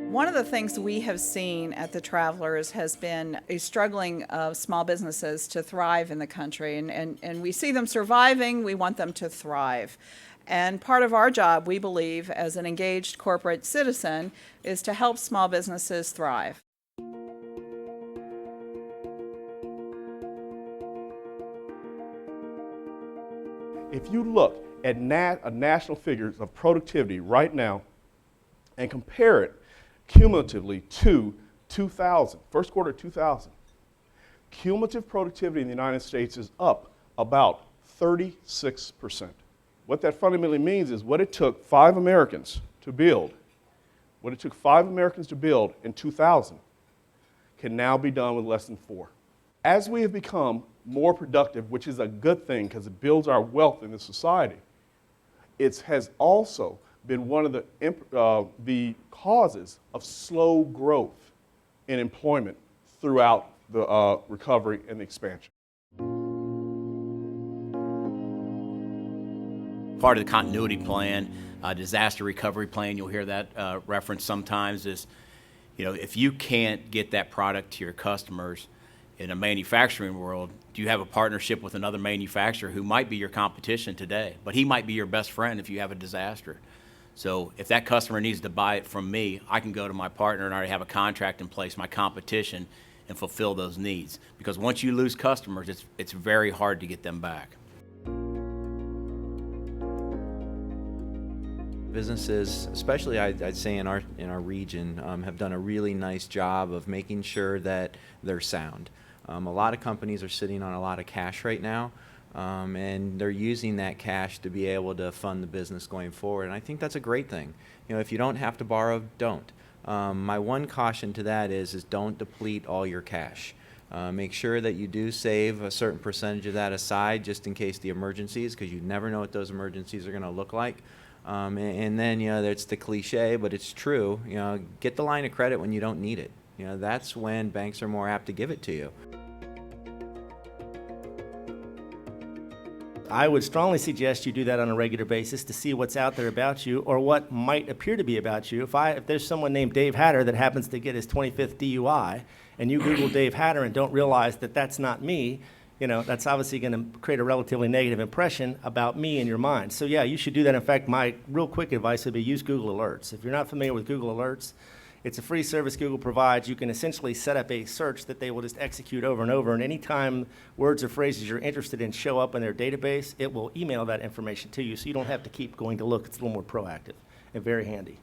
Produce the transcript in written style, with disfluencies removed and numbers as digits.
One of the things we have seen at the Travelers has been a struggling of small businesses to thrive in the country. And we see them surviving, we want them to thrive. And part of our job, we believe, as an engaged corporate citizen, is to help small businesses thrive. If you look at national figures of productivity right now and compare it cumulatively to 2000, first quarter of 2000, cumulative productivity in the United States is up about 36%. What that fundamentally means is what it took 5 Americans to build, in 2000 can now be done with less than 4. As we have become more productive, which is a good thing because it builds our wealth in the society, it has also been one of the causes of slow growth in employment throughout the recovery and the expansion. Part of the continuity plan, disaster recovery plan, you'll hear that referenced sometimes, is, if you can't get that product to your customers in a manufacturing world, do you have a partnership with another manufacturer who might be your competition today, but he might be your best friend if you have a disaster? So if that customer needs to buy it from me, I can go to my partner and already have a contract in place, my competition, and fulfill those needs. Because once you lose customers, it's very hard to get them back. Businesses, especially I'd say in our region, have done a really nice job of making sure that they're sound. A lot of companies are sitting on a lot of cash right now, and they're using that cash to be able to fund the business going forward. And I think that's a great thing. If you don't have to borrow, don't. My one caution to that is don't deplete all your cash. Make sure that you do save a certain percentage of that aside just in case the emergencies, because you never know what those emergencies are going to look like. And then, it's the cliche, but it's true. Get the line of credit when you don't need it. That's when banks are more apt to give it to you. I would strongly suggest you do that on a regular basis to see what's out there about you or what might appear to be about you. If there's someone named Dave Hatter that happens to get his 25th DUI and you Google Dave Hatter and don't realize that that's not me, that's obviously going to create a relatively negative impression about me in your mind. So yeah, you should do that. In fact, my real quick advice would be use Google Alerts. If you're not familiar with Google Alerts, it's a free service Google provides. You can essentially set up a search that they will just execute over and over, and anytime words or phrases you're interested in show up in their database, it will email that information to you, so you don't have to keep going to look. It's a little more proactive and very handy.